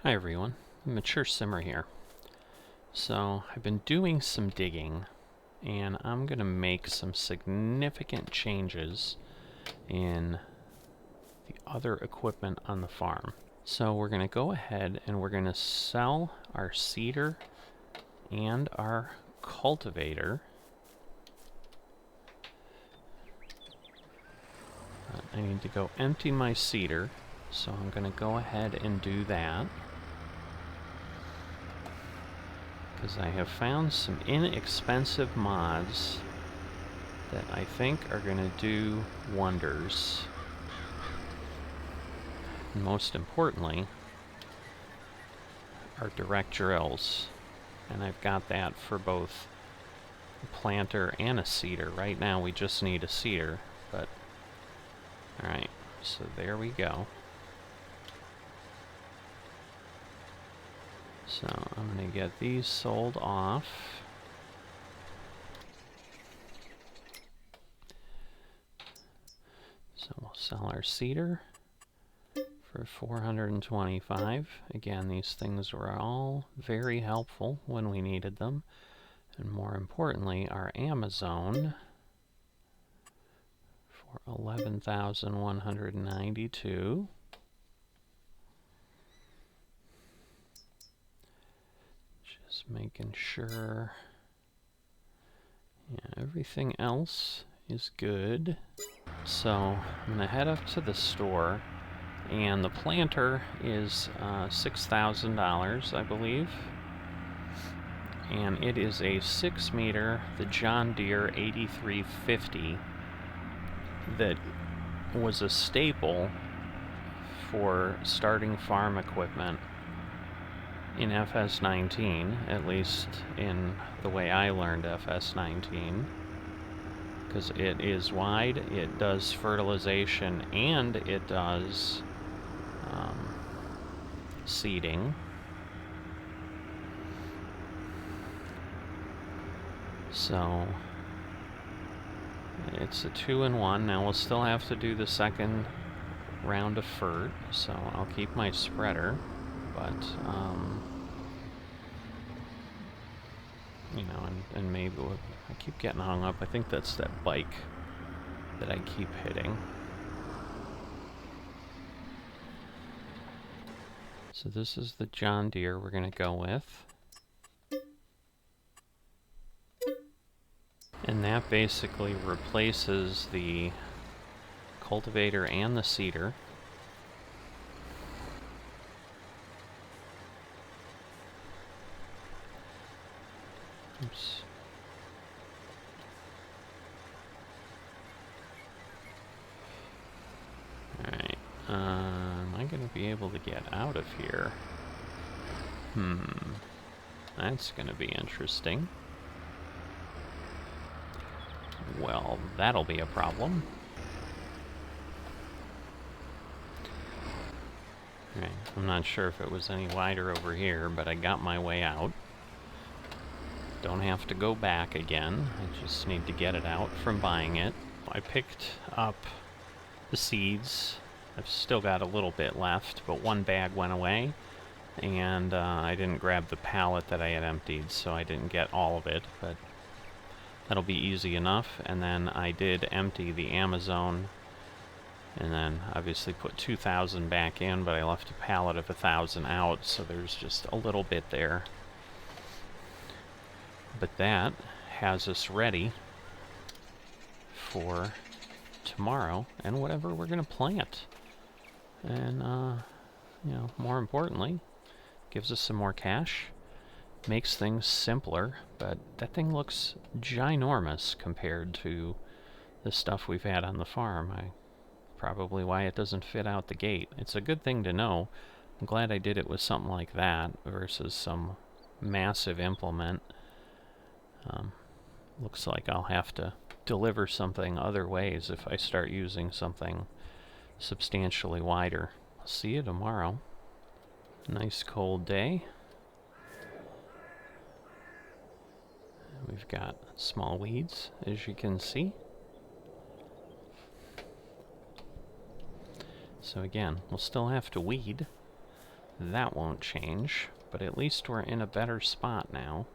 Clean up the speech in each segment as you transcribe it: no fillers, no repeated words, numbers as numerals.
Hi everyone, Mature Simmer here. So I've been doing some digging and I'm going to make some significant changes in the other equipment on the farm. So we're going to go ahead and we're going to sell our seeder and our cultivator. I need to go empty my seeder, so I'm going to go ahead and do that. Because I have found some inexpensive mods that I think are going to do wonders. And most importantly, are direct drills. And I've got that for both a planter and a seeder. Right now we just need a seeder, but alright, so there we go. So I'm going to get these sold off. So we'll sell our seeder for $425. Again, these things were all very helpful when we needed them. And more importantly, our Amazon for $11,192. Just making sure, yeah, everything else is good. So I'm going to head up to the store, and the planter is $6,000, I believe. And it is a 6-meter, the John Deere 8350, that was a staple for starting farm equipment in FS19, at least in the way I learned FS19, because it is wide, it does fertilization, and it does seeding. So it's a 2-in-1. Now we'll still have to do the second round of fert, so I'll keep my spreader, but you know, and maybe I keep getting hung up. I think that's that bike that I keep hitting. So this is the John Deere we're going to go with. And that basically replaces the cultivator and the seeder. Oops. Alright, am I going to be able to get out of here? That's going to be interesting. Well, that'll be a problem. Alright, I'm not sure if it was any wider over here, but I got my way out. Don't have to go back again. I just need to get it out from buying it. I picked up the seeds. I've still got a little bit left, but one bag went away, and I didn't grab the pallet that I had emptied, so I didn't get all of it, but that'll be easy enough. And then I did empty the Amazon, and then obviously put 2,000 back in, but I left a pallet of 1,000 out, so there's just a little bit there. But that has us ready for tomorrow and whatever we're going to plant. And, you know, more importantly, gives us some more cash, makes things simpler, but that thing looks ginormous compared to the stuff we've had on the farm. Probably why it doesn't fit out the gate. It's a good thing to know. I'm glad I did it with something like that versus some massive implement. Looks like I'll have to deliver something other ways if I start using something substantially wider. I'll see you tomorrow. Nice cold day. We've got small weeds, as you can see. So again, we'll still have to weed. that won't change, but at least we're in a better spot now.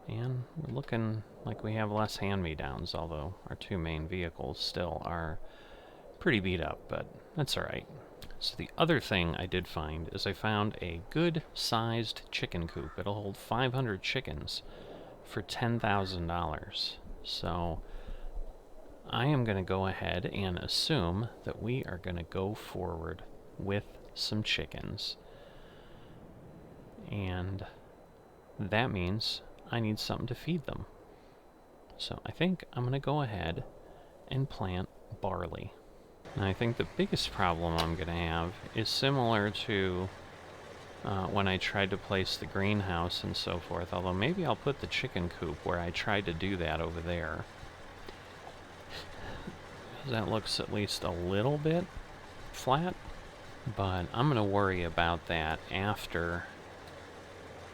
And we're looking like we have less hand-me-downs, although our two main vehicles still are pretty beat up, but that's alright. So the other thing I did find is I found a good-sized chicken coop. It'll hold 500 chickens for $10,000. So I am going to go ahead and assume that we are going to go forward with some chickens. And that means I need something to feed them. So I think I'm going to go ahead and plant barley. And I think the biggest problem I'm going to have is similar to when I tried to place the greenhouse and so forth, although maybe I'll put the chicken coop where I tried to do that over there. That looks at least a little bit flat, but I'm going to worry about that after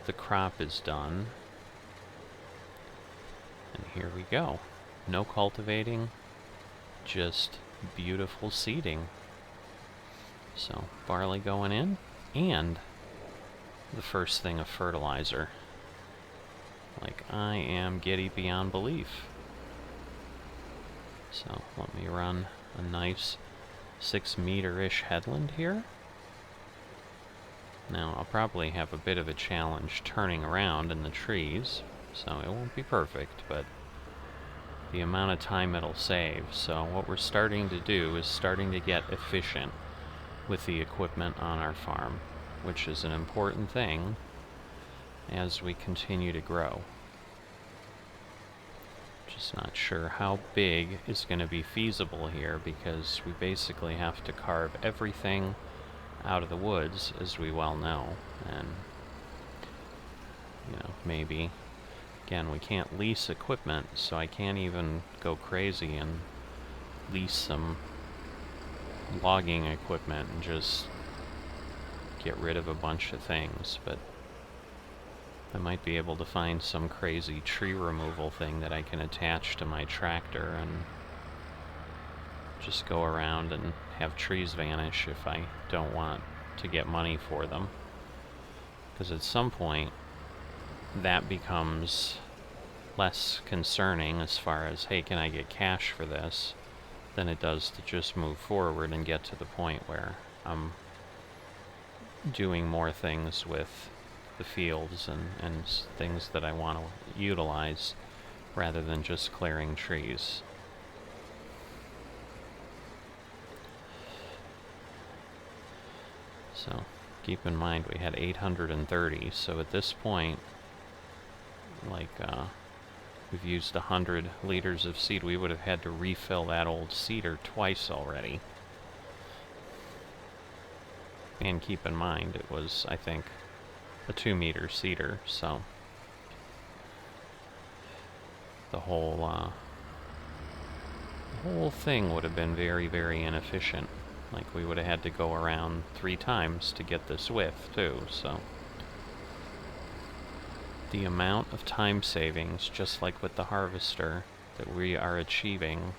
the crop is done. And here we go. No cultivating, just beautiful seeding. So barley going in, and the first thing of fertilizer. Like, I am giddy beyond belief. So let me run a nice 6-meter-ish headland here. Now I'll probably have a bit of a challenge turning around in the trees, so it won't be perfect, but the amount of time it'll save. So what we're starting to do is starting to get efficient with the equipment on our farm, which is an important thing as we continue to grow. Just not sure how big is going to be feasible here, because we basically have to carve everything out of the woods, as we well know, and you know, maybe again, we can't lease equipment, so I can't even go crazy and lease some logging equipment and just get rid of a bunch of things, but I might be able to find some crazy tree removal thing that I can attach to my tractor and just go around and have trees vanish if I don't want to get money for them. Because at some point, that becomes less concerning as far as, hey, can I get cash for this, than it does to just move forward and get to the point where I'm doing more things with the fields and things that I want to utilize rather than just clearing trees. So keep in mind we had 830, so at this point, like we've used 100 liters of seed. We would have had to refill that old seeder twice already. And keep in mind it was, I think, a 2-meter seeder, so the whole thing would have been very, very inefficient. Like, we would have had to go around 3 times to get this width too, so the amount of time savings, just like with the harvester, that we are achieving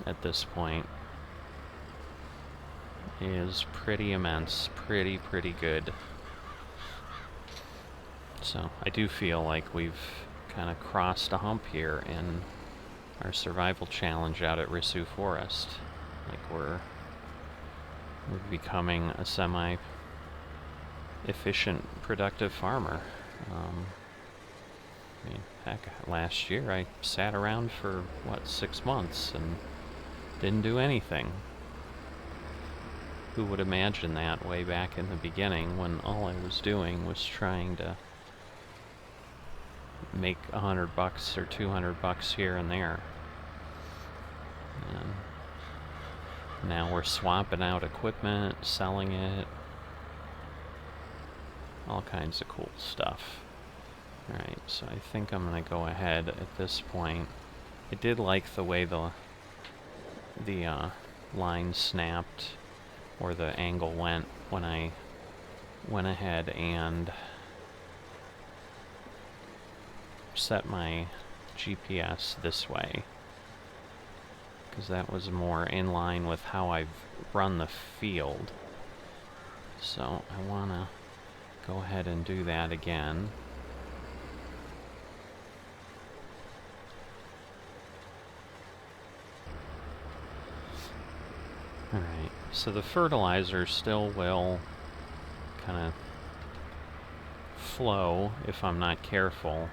at this point is pretty immense, pretty good. So I do feel like we've kind of crossed a hump here in our survival challenge out at Rissu Forest. Like, we're becoming a semi-efficient, productive farmer. I mean, heck, last year I sat around for, 6 months and didn't do anything. Who would imagine that way back in the beginning, when all I was doing was trying to make $100 or $200 here and there. And now we're swapping out equipment, selling it, all kinds of cool stuff. Alright, so I think I'm going to go ahead at this point. I did like the way the line snapped, or the angle went, when I went ahead and set my GPS this way, because that was more in line with how I've run the field. So I want to go ahead and do that again. Alright, so the fertilizer still will kind of flow if I'm not careful.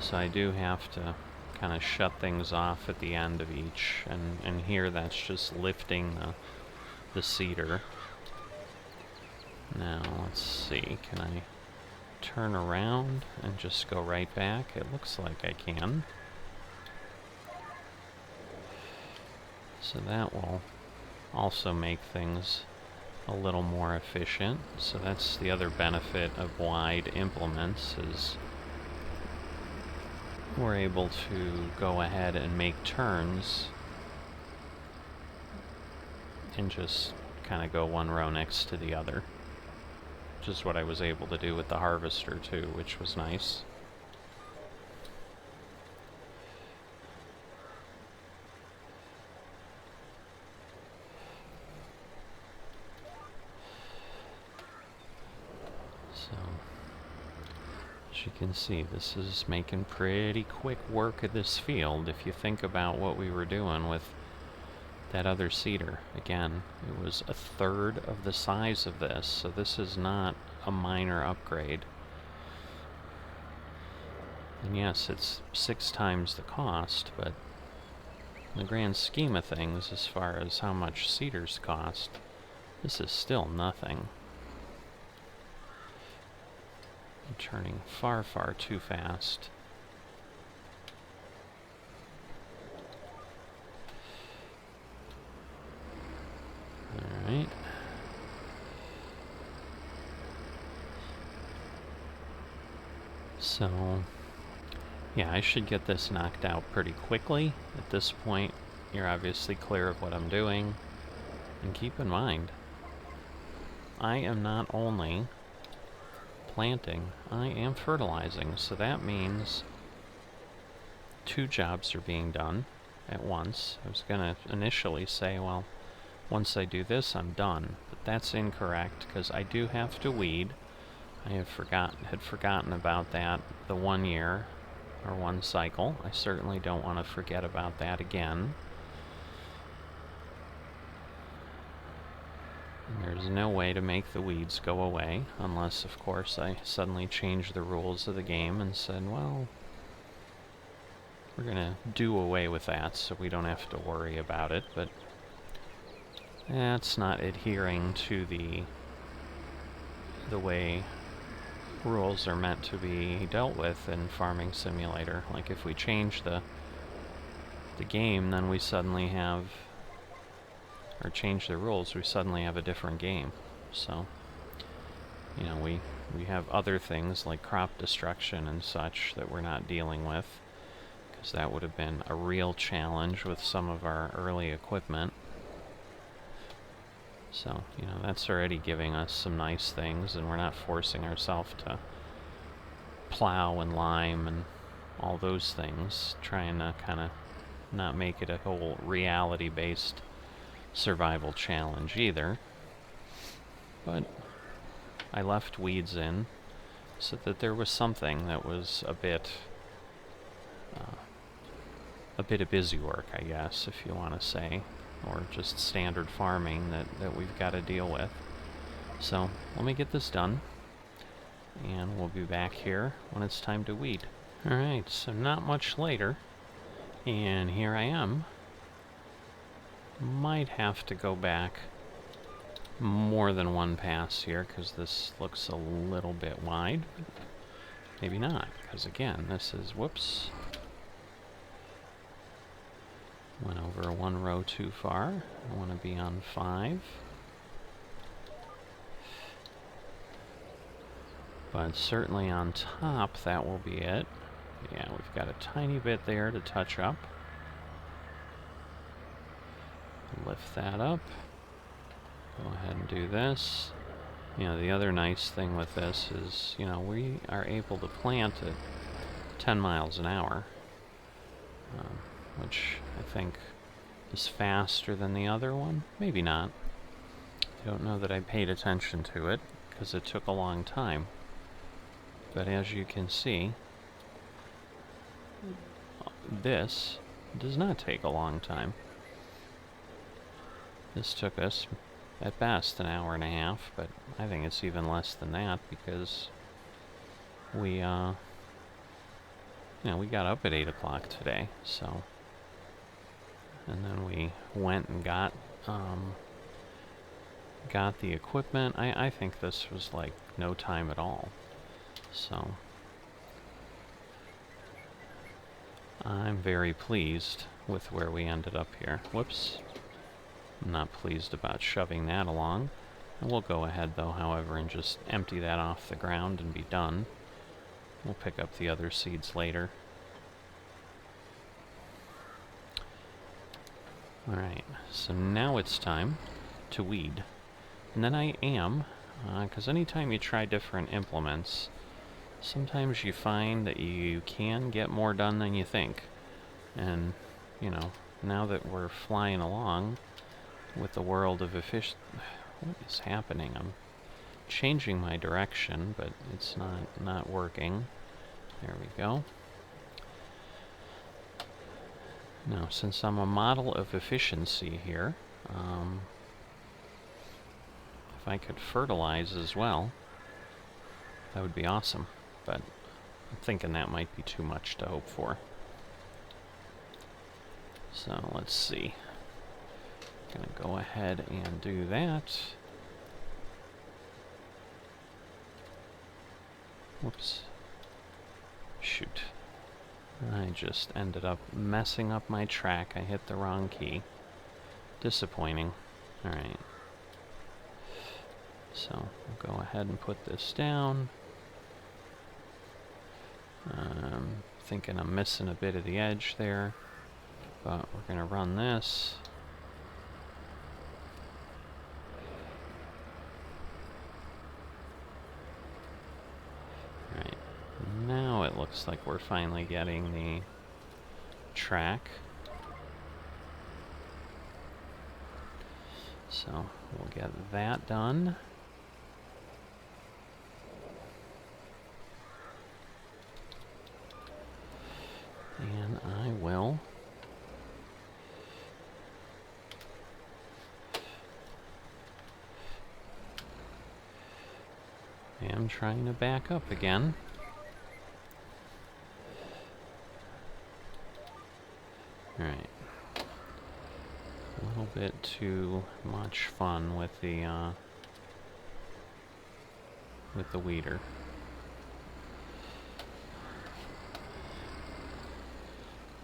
So I do have to kind of shut things off at the end of each, and here that's just lifting the seeder. Now, let's see, can I turn around and just go right back? It looks like I can. So that will also make things a little more efficient. So that's the other benefit of wide implements, is we're able to go ahead and make turns and just kind of go one row next to the other. Which is what I was able to do with the harvester too, which was nice. So, as you can see, this is making pretty quick work of this field if you think about what we were doing with that other seeder. Again, it was a third of the size of this, so this is not a minor upgrade. And yes, it's 6 times the cost, but in the grand scheme of things, as far as how much seeders cost, this is still nothing. I'm turning far, far too fast. Alright. So, yeah, I should get this knocked out pretty quickly. At this point, you're obviously clear of what I'm doing. And keep in mind, I am not only planting, I am fertilizing. So that means 2 jobs are being done at once. I was going to initially say, well, once I do this, I'm done. But that's incorrect, because I do have to weed. I had forgotten about that the 1 year, or 1 cycle. I certainly don't want to forget about that again. And there's no way to make the weeds go away, unless, of course, I suddenly changed the rules of the game and said, well, we're going to do away with that so we don't have to worry about it, but that's not adhering to the way rules are meant to be dealt with in Farming Simulator. Like, if we change the game, then we suddenly have, or change the rules, we suddenly have a different game. So, you know, we have other things like crop destruction and such that we're not dealing with, because that would have been a real challenge with some of our early equipment. So, you know, that's already giving us some nice things, and we're not forcing ourselves to plow and lime and all those things, trying to kind of not make it a whole reality-based survival challenge either. But I left weeds in so that there was something that was a bit of busy work, I guess, if you want to say, or just standard farming that we've got to deal with. So let me get this done, and we'll be back here when it's time to weed. Alright, so not much later, and here I am. Might have to go back more than 1 pass here, because this looks a little bit wide. Maybe not, because again, this is, whoops, went over 1 row too far. I want to be on 5. But certainly on top, that will be it. Yeah, we've got a tiny bit there to touch up. Lift that up. Go ahead and do this. You know, the other nice thing with this is, you know, we are able to plant at 10 miles an hour. Which I think is faster than the other one. Maybe not. I don't know that I paid attention to it, because it took a long time. But as you can see, this does not take a long time. This took us, at best, an hour and a half, but I think it's even less than that, because we, we got up at 8 o'clock today, so... And then we went and got the equipment. I think this was like no time at all. So I'm very pleased with where we ended up here. Whoops. I'm not pleased about shoving that along. And we'll go ahead though, however, and just empty that off the ground and be done. We'll pick up the other seeds later. Alright, so now it's time to weed. And then I am, because anytime you try different implements, sometimes you find that you can get more done than you think. And, you know, now that we're flying along with the world of efficient... What is happening? I'm changing my direction, but it's not working. There we go. Now, since I'm a model of efficiency here, if I could fertilize as well, that would be awesome, but I'm thinking that might be too much to hope for. So, let's see. I'm gonna go ahead and do that. Whoops. Shoot. I just ended up messing up my track. I hit the wrong key. Disappointing. Alright. So, we'll go ahead and put this down. Thinking I'm missing a bit of the edge there, but we're going to run this. Alright. Now it looks like we're finally getting the track. So we'll get that done. And I will am trying to back up again. Alright. A little bit too much fun with the weeder.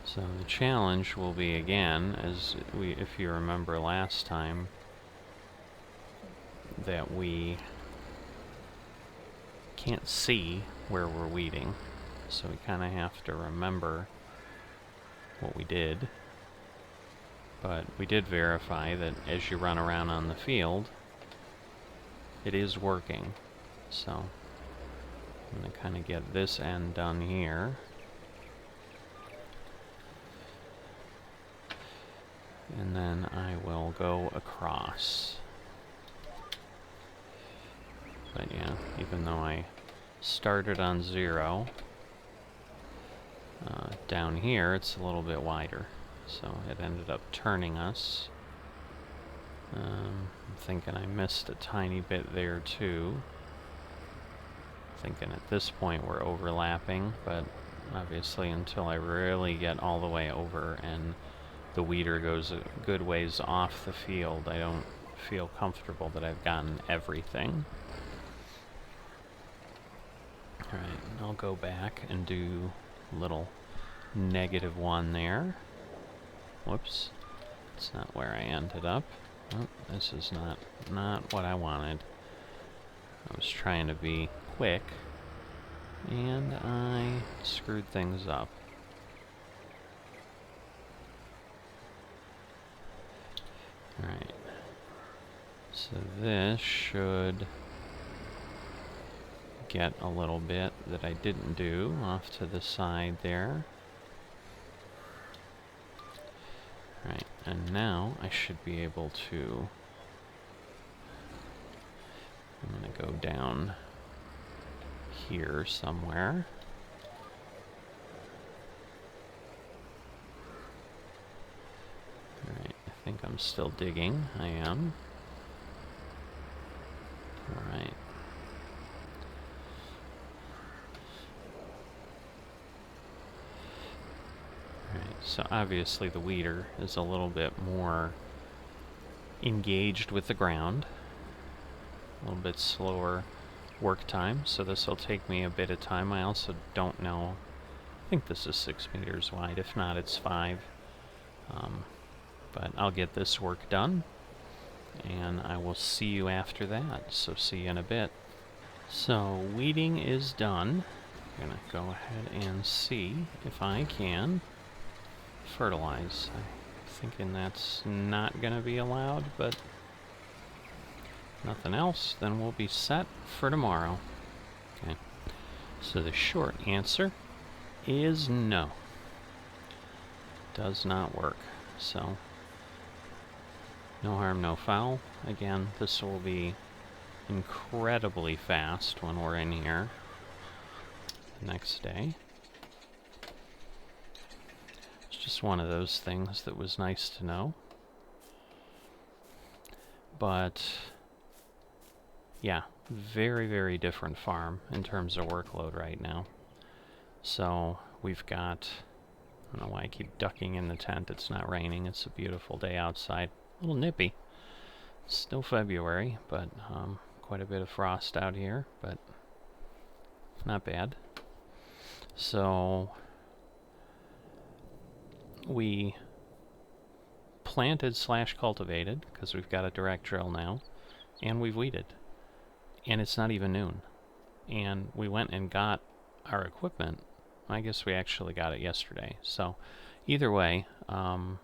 So the challenge will be again, if you remember last time, that we can't see where we're weeding, so we kind of have to remember what we did. But we did verify that as you run around on the field, it is working. So I'm going to kind of get this end done here. And then I will go across. But yeah, even though I started on 0, down here it's a little bit wider. So it ended up turning us. I'm thinking I missed a tiny bit there too. Thinking at this point we're overlapping, but obviously until I really get all the way over and the weeder goes a good ways off the field, I don't feel comfortable that I've gotten everything. Alright, I'll go back and do a little -1 there. Whoops, that's not where I ended up. Oh, this is not what I wanted. I was trying to be quick, and I screwed things up. Alright, so this should get a little bit that I didn't do off to the side there. Right, and now I should be able to go down here somewhere. Alright, I think I'm still digging. I am. Alright. Alright, so obviously the weeder is a little bit more engaged with the ground. A little bit slower work time, so this will take me a bit of time. I also don't know. I think this is 6 meters wide. If not, it's 5. But I'll get this work done, and I will see you after that. So see you in a bit. So weeding is done. I'm gonna go ahead and see if I can fertilize. I'm thinking that's not gonna be allowed, but nothing else, then we'll be set for tomorrow. Okay. So the short answer is no. Does not work. So no harm, no foul. Again, this will be incredibly fast when we're in here the next day. It's just one of those things that was nice to know. But yeah, very, very different farm in terms of workload right now. So we've got, I don't know why I keep ducking in the tent. It's not raining. It's a beautiful day outside. A little nippy. It's still February, but quite a bit of frost out here, but not bad. So we planted / cultivated because we've got a direct drill now, and we've weeded. And it's not even noon. And we went and got our equipment. I guess we actually got it yesterday. So either way, a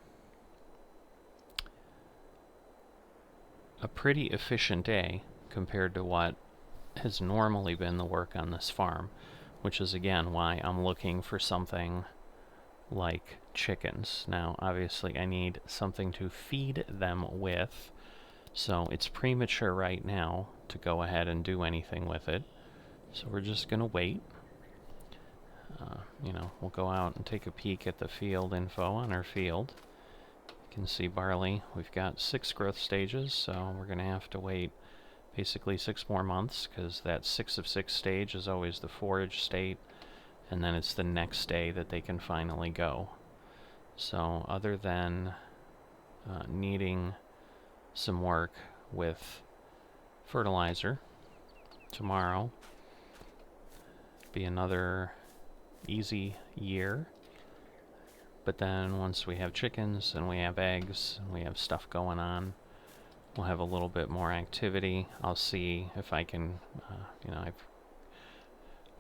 pretty efficient day compared to what has normally been the work on this farm, which is again why I'm looking for something like chickens. Now obviously I need something to feed them with, so it's premature right now to go ahead and do anything with it. So we're just gonna wait. You know, we'll go out and take a peek at the field info on our field. You can see barley. We've got 6 growth stages, so we're gonna have to wait basically 6 more months, because that 6 of 6 stage is always the forage state, and then it's the next day that they can finally go. So other than needing some work with fertilizer tomorrow, be another easy year. But then once we have chickens and we have eggs and we have stuff going on, we'll have a little bit more activity. I'll see if I can, you know, I'm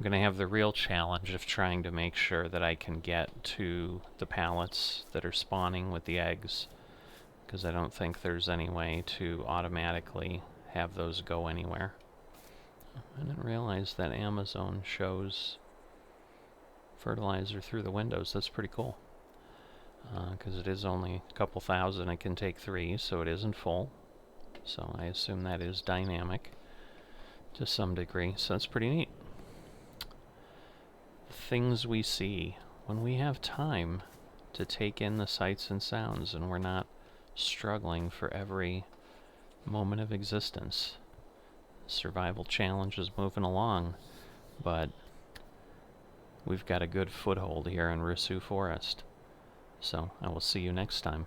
going to have the real challenge of trying to make sure that I can get to the pallets that are spawning with the eggs, because I don't think there's any way to automatically have those go anywhere. I didn't realize that Amazon shows fertilizer through the windows. That's pretty cool, because it is only a couple thousand. It can take 3, so it isn't full. So I assume that is dynamic to some degree. So that's pretty neat. Things we see when we have time to take in the sights and sounds, and we're not struggling for every moment of existence. Survival challenge is moving along, but we've got a good foothold here in Rissu Forest. So I will see you next time.